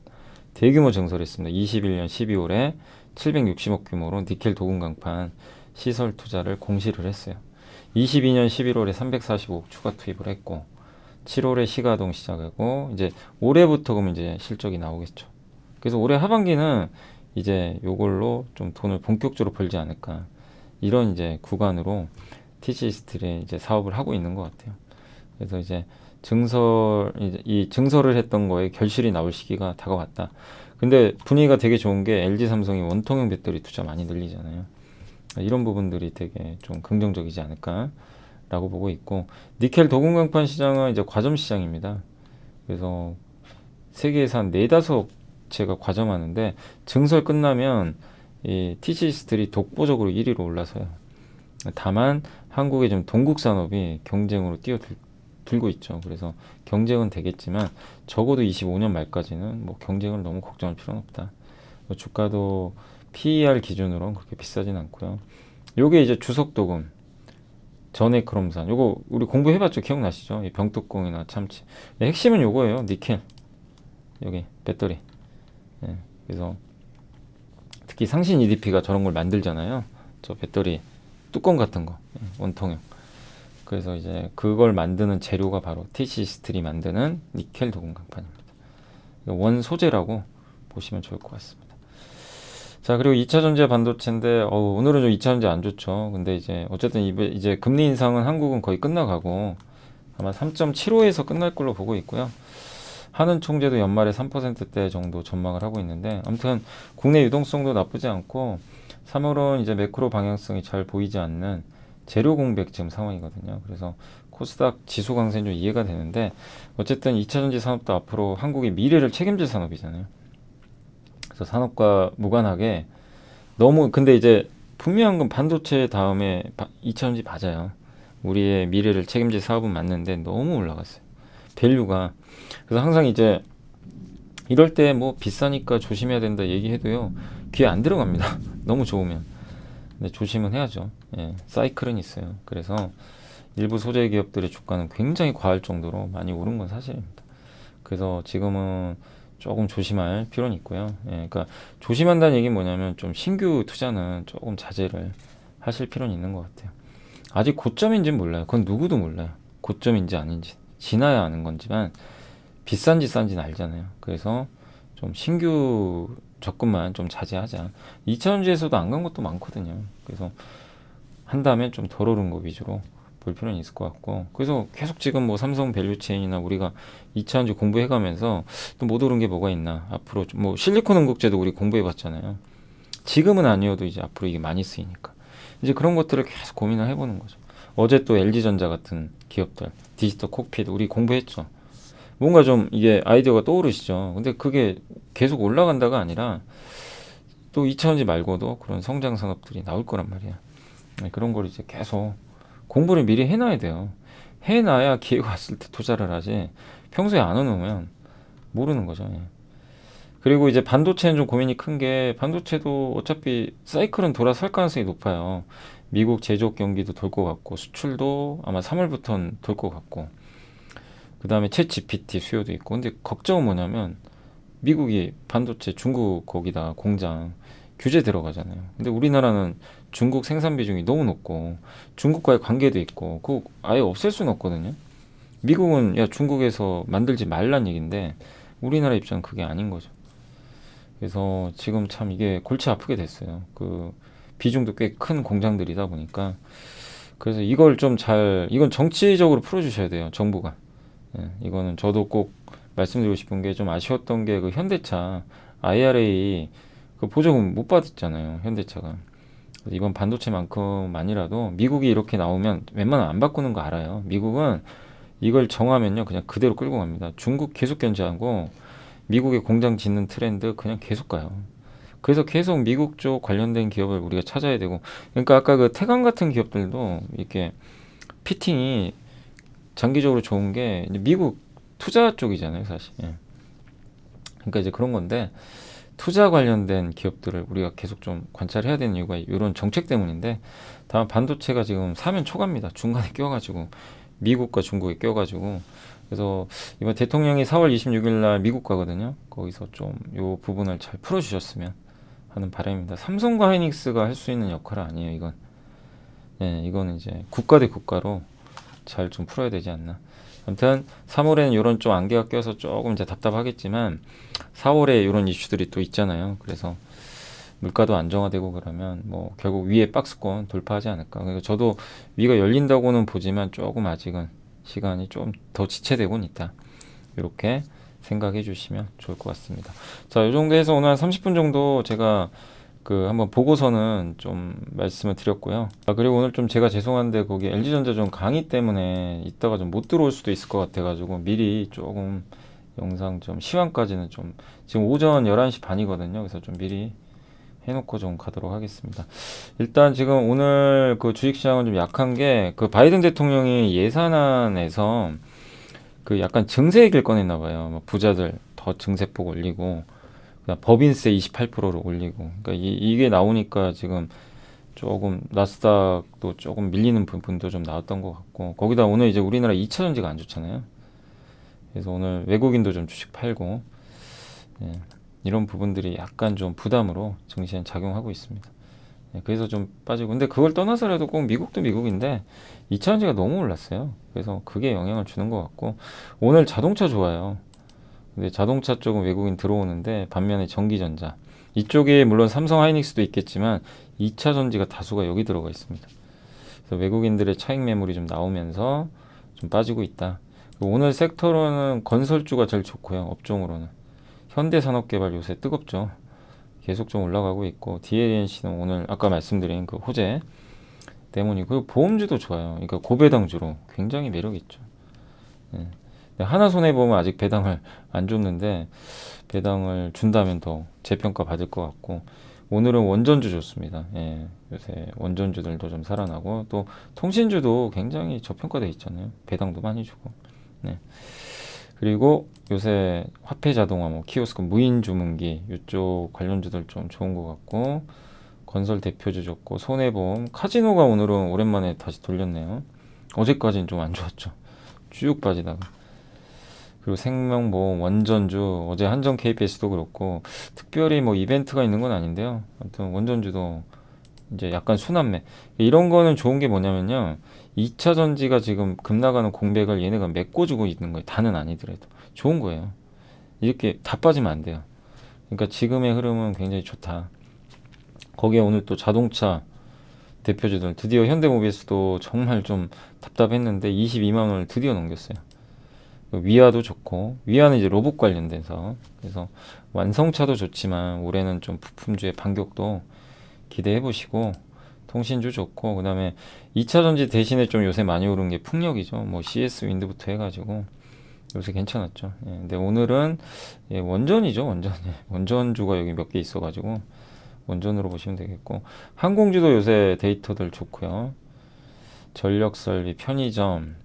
대규모 증설했습니다. 21년 12월에 760억 규모로 니켈 도금 강판 시설 투자를 공시를 했어요. 22년 11월에 345억 추가 투입을 했고, 7월에 시가동 시작하고, 이제 올해부터 그러면 이제 실적이 나오겠죠. 그래서 올해 하반기는 이제 요걸로 좀 돈을 본격적으로 벌지 않을까, 이런 이제 구간으로 TC 스틸에 이제 사업을 하고 있는 것 같아요. 그래서 이제 이 증설을 했던 거에 결실이 나올 시기가 다가왔다. 근데 분위기가 되게 좋은 게 LG 삼성이 원통형 배터리 투자 많이 늘리잖아요. 이런 부분들이 되게 좀 긍정적이지 않을까라고 보고 있고, 니켈 도금 강판 시장은 이제 과점 시장입니다. 그래서 세계에서 한 4-5채가 과점하는데, 증설 끝나면 이 TC 스틸이 독보적으로 1위로 올라서요. 다만 한국의 좀 동국 산업이 경쟁으로 뛰어들고 있죠. 그래서 경쟁은 되겠지만 적어도 25년 말까지는 뭐 경쟁을 너무 걱정할 필요는 없다. 주가도 PER 기준으로는 그렇게 비싸진 않고요. 요게 이제 주석도금, 전해크롬산, 요거 우리 공부해봤죠? 기억나시죠? 이 병뚜껑이나 참치. 핵심은 요거예요. 니켈, 여기 배터리. 그래서 특히 상신 EDP가 저런 걸 만들잖아요. 저 배터리 뚜껑 같은 거, 원통형. 그래서 이제 그걸 만드는 재료가 바로 TC 스틸이 만드는 니켈 도금 강판입니다. 원 소재라고 보시면 좋을 것 같습니다. 자, 그리고 2차 전지 반도체인데, 오늘은 좀 2차 전지 안 좋죠. 근데 이제 어쨌든 이제 금리 인상은 한국은 거의 끝나가고 아마 3.75에서 끝날 걸로 보고 있고요. 한은 총재도 연말에 3%대 정도 전망을 하고 있는데, 아무튼 국내 유동성도 나쁘지 않고 3월은 이제 매크로 방향성이 잘 보이지 않는 재료 공백 지금 상황이거든요. 그래서 코스닥 지수 강세는 좀 이해가 되는데 어쨌든 2차전지 산업도 앞으로 한국의 미래를 책임질 산업이잖아요. 그래서 산업과 무관하게 너무 근데 이제 분명한 건 반도체 다음에 2차전지 맞아요. 우리의 미래를 책임질 사업은 맞는데 너무 올라갔어요. 밸류가. 그래서 항상 이제 이럴 때 뭐 비싸니까 조심해야 된다 얘기해도요. 귀에 안 들어갑니다. 너무 좋으면. 근데 조심은 해야죠. 예, 사이클은 있어요. 그래서 일부 소재 기업들의 주가는 굉장히 과할 정도로 많이 오른 건 사실입니다. 그래서 지금은 조금 조심할 필요는 있고요. 예, 그러니까 조심한다는 얘기는 뭐냐면 좀 신규 투자는 조금 자제를 하실 필요는 있는 것 같아요. 아직 고점인지는 몰라요. 그건 누구도 몰라요. 고점인지 아닌지. 지나야 아는 건지만 비싼지 싼지는 알잖아요. 그래서 좀 신규 접근만 좀 자제하자. 2차전지에서도 안 간 것도 많거든요. 그래서 한다면 좀 덜 오른 거 위주로 볼 필요는 있을 것 같고. 그래서 계속 지금 뭐 삼성 밸류체인이나 우리가 2차전지 공부해가면서 또 못 오른 게 뭐가 있나. 앞으로 뭐 실리콘 응급제도 우리 공부해봤잖아요. 지금은 아니어도 이제 앞으로 이게 많이 쓰이니까. 이제 그런 것들을 계속 고민을 해보는 거죠. 어제 또 LG전자 같은 기업들, 디지털 콕핏 우리 공부했죠. 뭔가 좀 이게 아이디어가 떠오르시죠. 근데 그게 계속 올라간다가 아니라 또 2차전지 말고도 그런 성장 산업들이 나올 거란 말이야. 그런 걸 이제 계속 공부를 미리 해놔야 돼요. 해놔야 기회가 왔을 때 투자를 하지. 평소에 안 해놓으면 모르는 거죠. 예. 그리고 이제 반도체는 좀 고민이 큰 게 반도체도 어차피 사이클은 돌아설 가능성이 높아요. 미국 제조업 경기도 돌 것 같고 수출도 아마 3월부터는 돌 것 같고 그 다음에 챗 GPT 수요도 있고 근데 걱정은 뭐냐면 미국이 반도체 중국 거기다 공장 규제 들어가잖아요. 근데 우리나라는 중국 생산 비중이 너무 높고 중국과의 관계도 있고 그거 아예 없앨 수는 없거든요. 미국은 야 중국에서 만들지 말란 얘기인데 우리나라 입장은 그게 아닌 거죠. 그래서 지금 참 이게 골치 아프게 됐어요. 그 비중도 꽤 큰 공장들이다 보니까 그래서 이걸 좀 잘 이건 정치적으로 풀어주셔야 돼요. 정부가. 예, 이거는 저도 꼭 말씀드리고 싶은 게 좀 아쉬웠던 게 그 현대차 IRA 그 보조금 못 받았잖아요. 현대차가. 그래서 이번 반도체만큼만이라도 미국이 이렇게 나오면 웬만하면 안 바꾸는 거 알아요. 미국은 이걸 정하면요 그냥 그대로 끌고 갑니다. 중국 계속 견제하고 미국의 공장 짓는 트렌드 그냥 계속 가요. 그래서 계속 미국 쪽 관련된 기업을 우리가 찾아야 되고 그러니까 아까 그 태강 같은 기업들도 이렇게 피팅이 장기적으로 좋은 게 이제 미국 투자 쪽이잖아요, 사실. 예. 그러니까 이제 그런 건데 투자 관련된 기업들을 우리가 계속 좀 관찰해야 되는 이유가 이런 정책 때문인데 다만 반도체가 지금 사면 초과입니다. 중간에 껴가지고 미국과 중국에 껴가지고 그래서 이번 대통령이 4월 26일 날 미국 가거든요. 거기서 좀 요 부분을 잘 풀어주셨으면 하는 바람입니다. 삼성과 하이닉스가 할 수 있는 역할은 아니에요, 이건. 예, 이거는 이제 국가 대 국가로 잘 좀 풀어야 되지 않나. 아무튼 3월에는 이런 좀 안개가 껴서 조금 이제 답답하겠지만 4월에 이런 이슈들이 또 있잖아요. 그래서 물가도 안정화되고 그러면 뭐 결국 위에 박스권 돌파하지 않을까. 그래서 저도 위가 열린다고는 보지만 조금 아직은 시간이 좀 더 지체되고는 있다. 이렇게 생각해 주시면 좋을 것 같습니다. 자, 이 정도 해서 오늘 한 30분 정도 제가 그 한번 보고서는 좀 말씀을 드렸고요. 아, 그리고 오늘 좀 제가 죄송한데 거기 LG전자 좀 강의 때문에 이따가 좀 못 들어올 수도 있을 것 같아가지고 미리 조금 영상 좀 시황까지는 좀 지금 오전 11시 반이거든요. 그래서 좀 미리 해놓고 좀 가도록 하겠습니다. 일단 지금 오늘 그 주식시장은 좀 약한 게 그 바이든 대통령이 예산안에서 그 약간 증세 얘기를 꺼냈나 봐요. 뭐 부자들 더 증세폭 올리고 그다음 법인세 28%로 올리고 그러니까 이게 나오니까 지금 조금 나스닥도 조금 밀리는 부분도 좀 나왔던 것 같고 거기다 오늘 이제 우리나라 2차전지가 안 좋잖아요. 그래서 오늘 외국인도 좀 주식 팔고 예, 이런 부분들이 약간 좀 부담으로 증시에 작용하고 있습니다. 예, 그래서 좀 빠지고 근데 그걸 떠나서라도 꼭 미국도 미국인데 2차전지가 너무 올랐어요. 그래서 그게 영향을 주는 것 같고 오늘 자동차 좋아요. 근데 자동차 쪽은 외국인 들어오는데 반면에 전기전자 이쪽에 물론 삼성 하이닉스도 있겠지만 2차 전지가 다수가 여기 들어가 있습니다. 그래서 외국인들의 차익 매물이 좀 나오면서 좀 빠지고 있다. 오늘 섹터로는 건설주가 제일 좋고요. 업종으로는 현대산업개발 요새 뜨겁죠. 계속 좀 올라가고 있고 DLNC는 오늘 아까 말씀드린 그 호재 때문이고 보험주도 좋아요. 그러니까 고배당주로 굉장히 매력 있죠. 예. 하나손해보험은 아직 배당을 안 줬는데 배당을 준다면 더 재평가 받을 것 같고 오늘은 원전주 좋습니다. 예. 요새 원전주들도 좀 살아나고 또 통신주도 굉장히 저평가돼 있잖아요. 배당도 많이 주고. 네. 그리고 요새 화폐 자동화, 뭐 키오스크, 무인 주문기 이쪽 관련주들 좀 좋은 것 같고 건설 대표주 좋고 손해보험, 카지노가 오늘은 오랜만에 다시 돌렸네요. 어제까지는 좀 안 좋았죠. 쭉 빠지다가. 그리고 생명보험, 원전주, 어제 한전 KPS도 그렇고 특별히 뭐 이벤트가 있는 건 아닌데요. 아무튼 원전주도 이제 약간 순환매. 이런 거는 좋은 게 뭐냐면요. 2차 전지가 지금 급나가는 공백을 얘네가 메꿔주고 있는 거예요. 다는 아니더라도. 좋은 거예요. 이렇게 다 빠지면 안 돼요. 그러니까 지금의 흐름은 굉장히 좋다. 거기에 오늘 또 자동차 대표주들 드디어 현대모비스도 정말 좀 답답했는데 22만 원을 드디어 넘겼어요. 위아도 좋고 위아는 이제 로봇 관련돼서 그래서 완성차도 좋지만 올해는 좀 부품주의 반격도 기대해 보시고 통신주 좋고 그다음에 2차 전지 대신에 좀 요새 많이 오른 게 풍력이죠. 뭐 CS 윈드부터 해가지고 요새 괜찮았죠. 예, 근데 오늘은 예, 원전이죠. 원전. 예, 원전주가 여기 몇 개 있어가지고 원전으로 보시면 되겠고 항공주도 요새 데이터들 좋고요. 전력설비, 편의점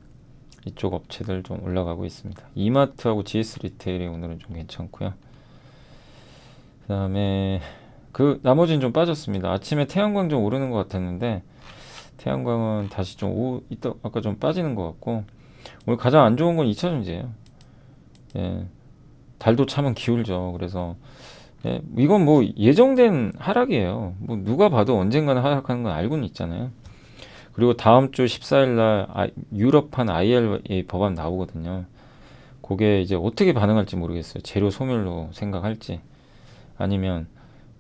이쪽 업체들 좀 올라가고 있습니다. 이마트하고 GS 리테일이 오늘은 좀 괜찮고요. 그 다음에 그 나머지는 좀 빠졌습니다. 아침에 태양광 좀 오르는 것 같았는데 태양광은 다시 좀 이따 아까 좀 빠지는 것 같고 오늘 가장 안 좋은 건 2차 전지예요. 예, 달도 차면 기울죠. 그래서 예, 이건 뭐 예정된 하락이에요. 뭐 누가 봐도 언젠가는 하락하는 건 알고는 있잖아요. 그리고 다음 주 14일 날 유럽판 IRA 법안 나오거든요. 그게 이제 어떻게 반응할지 모르겠어요. 재료 소멸로 생각할지 아니면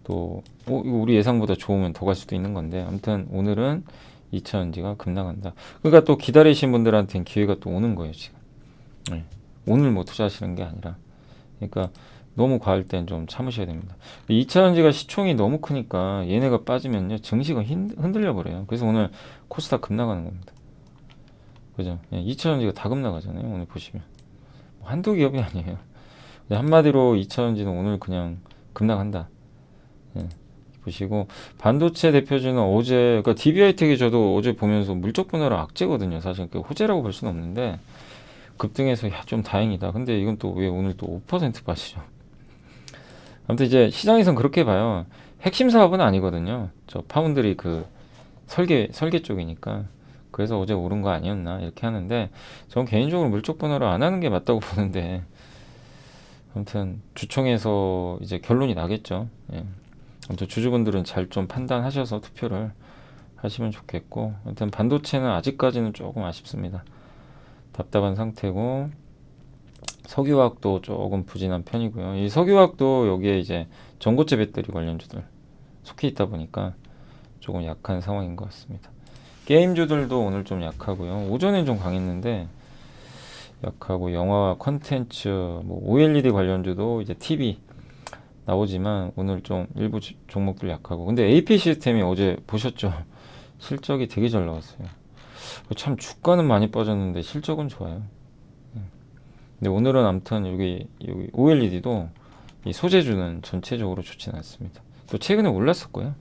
또 이거 우리 예상보다 좋으면 더 갈 수도 있는 건데 아무튼 오늘은 2차전지가 급락한다. 그러니까 또 기다리신 분들한테는 기회가 또 오는 거예요 지금. 네. 오늘 뭐 투자하시는 게 아니라 그러니까 너무 과할 땐 좀 참으셔야 됩니다. 2차전지가 시총이 너무 크니까 얘네가 빠지면요 증시가 흔들려 버려요. 그래서 오늘 코스닥 급락하는 겁니다. 그죠? 예, 2차전지가 다 급락하잖아요. 오늘 보시면 뭐 한두 기업이 아니에요. 한마디로 2차전지는 오늘 그냥 급락한다. 예, 보시고 반도체 대표주는 어제 그러니까 DB하이텍이 저도 어제 보면서 물적 분할은 악재거든요. 사실 그 호재라고 볼 수는 없는데 급등해서 야, 좀 다행이다. 근데 이건 또 왜 오늘 또 5% 빠지죠? 아무튼 이제 시장에선 그렇게 봐요. 핵심 사업은 아니거든요. 저 파운드리 그 설계 쪽이니까. 그래서 어제 오른 거 아니었나 이렇게 하는데 전 개인적으로 물적 분할을 안 하는 게 맞다고 보는데 아무튼 주총에서 이제 결론이 나겠죠. 예. 아무튼 주주분들은 잘 좀 판단하셔서 투표를 하시면 좋겠고 아무튼 반도체는 아직까지는 조금 아쉽습니다. 답답한 상태고 석유화학도 조금 부진한 편이고요. 이 석유화학도 여기에 이제 전고체 배터리 관련주들 속해 있다 보니까 조금 약한 상황인 것 같습니다. 게임주들도 오늘 좀 약하고요. 오전엔 좀 강했는데 약하고 영화 컨텐츠, 뭐 OLED 관련주도 이제 TV 나오지만 오늘 좀 일부 종목들 약하고 근데 AP 시스템이 어제 보셨죠? 실적이 되게 잘 나왔어요. 참 주가는 많이 빠졌는데 실적은 좋아요. 근데 오늘은 아무튼 여기 OLED도 이 소재주는 전체적으로 좋지는 않습니다. 또 최근에 올랐었고요.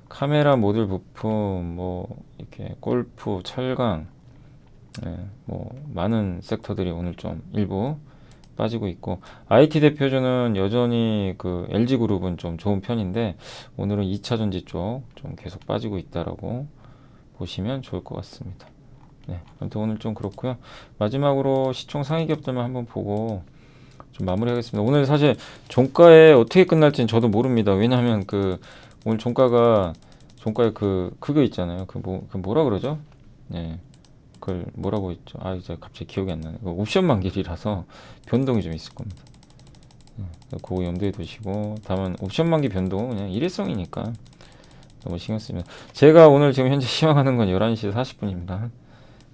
카메라 모듈 부품, 뭐 이렇게 골프, 철강, 예, 뭐 많은 섹터들이 오늘 좀 일부 빠지고 있고 IT 대표주는 여전히 그 LG그룹은 좀 좋은 편인데 오늘은 2차전지 쪽 좀 계속 빠지고 있다라고 보시면 좋을 것 같습니다. 네, 아무튼 오늘 좀 그렇고요. 마지막으로 시총 상위 기업들만 한번 보고 좀 마무리하겠습니다. 오늘 사실 종가에 어떻게 끝날지는 저도 모릅니다. 왜냐하면 그 오늘 종가에 그거 있잖아요. 그 뭐라 그러죠? 네, 그걸 뭐라고 했죠? 아 이제 갑자기 기억이 안 나네. 옵션 만기이라서 변동이 좀 있을 겁니다. 네, 그거 염두에 두시고 다만 옵션 만기 변동 그냥 일회성이니까 너무 신경 쓰면 제가 오늘 지금 현재 시황하는 건 11시 40분입니다.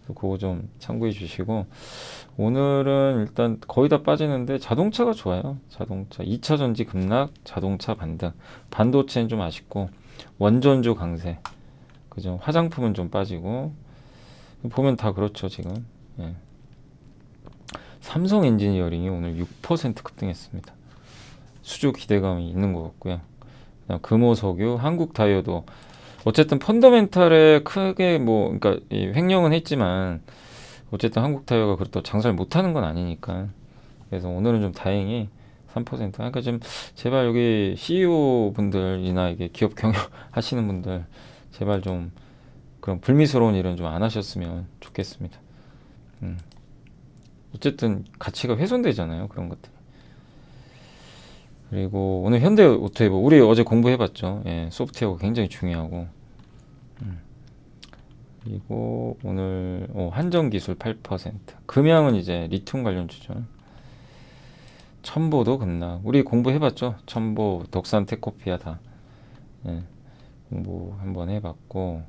그거 좀 참고해 주시고 오늘은 일단 거의 다 빠지는데 자동차가 좋아요. 자동차 2차 전지 급락, 자동차 반등, 반도체는 좀 아쉽고 원전주 강세, 그죠? 화장품은 좀 빠지고 보면 다 그렇죠 지금. 예. 삼성 엔지니어링이 오늘 6% 급등했습니다. 수주 기대감이 있는 것 같고요. 그냥 금호석유, 한국타이어도 어쨌든 펀더멘탈에 크게 뭐 그러니까 이 횡령은 했지만 어쨌든 한국타이어가 그렇다고 장사를 못하는 건 아니니까 그래서 오늘은 좀 다행히 3%. 그러니까 좀 제발 여기 CEO 분들이나 이게 기업 경영하시는 분들 제발 좀 그런 불미스러운 일은 좀 안 하셨으면 좋겠습니다. 어쨌든 가치가 훼손되잖아요 그런 것들. 그리고 오늘 현대오토에버 우리 어제 공부해봤죠. 예, 소프트웨어가 굉장히 중요하고. 그리고 오늘 한정기술 8%. 금양은 이제 리튬 관련주죠. 첨보도 급락. 우리 공부해봤죠. 첨보, 덕산, 테코피아 다. 예, 공부 한번 해봤고.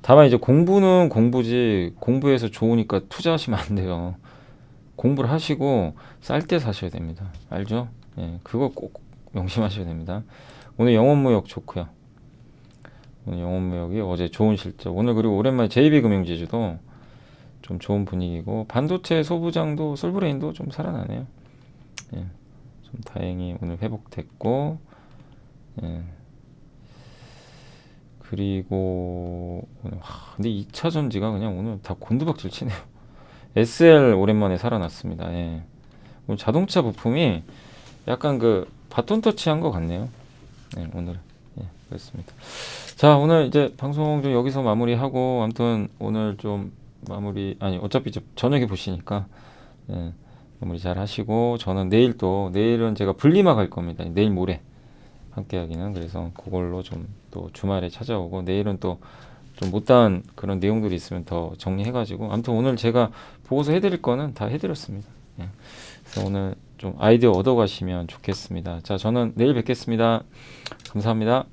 다만 이제 공부는 공부지 공부해서 좋으니까 투자하시면 안 돼요. 공부를 하시고 쌀 때 사셔야 됩니다. 알죠? 예, 그거 꼭 명심하셔야 됩니다. 오늘 영업무역 좋고요. 오늘 영업무역이 어제 좋은 실적. 오늘 그리고 오랜만에 JB금융지주도 좀 좋은 분위기고 반도체 소부장도 솔브레인도 좀 살아나네요. 예, 좀 다행히 오늘 회복됐고. 예. 그리고 오늘 근데 2차 전지가 그냥 오늘 다 곤두박질 치네요. SL 오랜만에 살아났습니다. 예. 오늘 자동차 부품이 약간 그 바톤 터치한 것 같네요. 네, 오늘 그렇습니다. 자, 오늘 이제 방송 좀 여기서 마무리하고 아무튼 오늘 좀 마무리 어차피 이제 저녁에 보시니까 마무리 잘 하시고 저는 내일은 제가 분리막 할 겁니다. 내일 모레 함께 하기는 그래서 그걸로 좀 또 주말에 찾아오고 내일은 또 좀 못다한 그런 내용들이 있으면 더 정리해가지고 아무튼 오늘 제가 보고서 해드릴 거는 다 해드렸습니다. 예. 그래서 오늘 좀 아이디어 얻어가시면 좋겠습니다. 자, 저는 내일 뵙겠습니다. 감사합니다.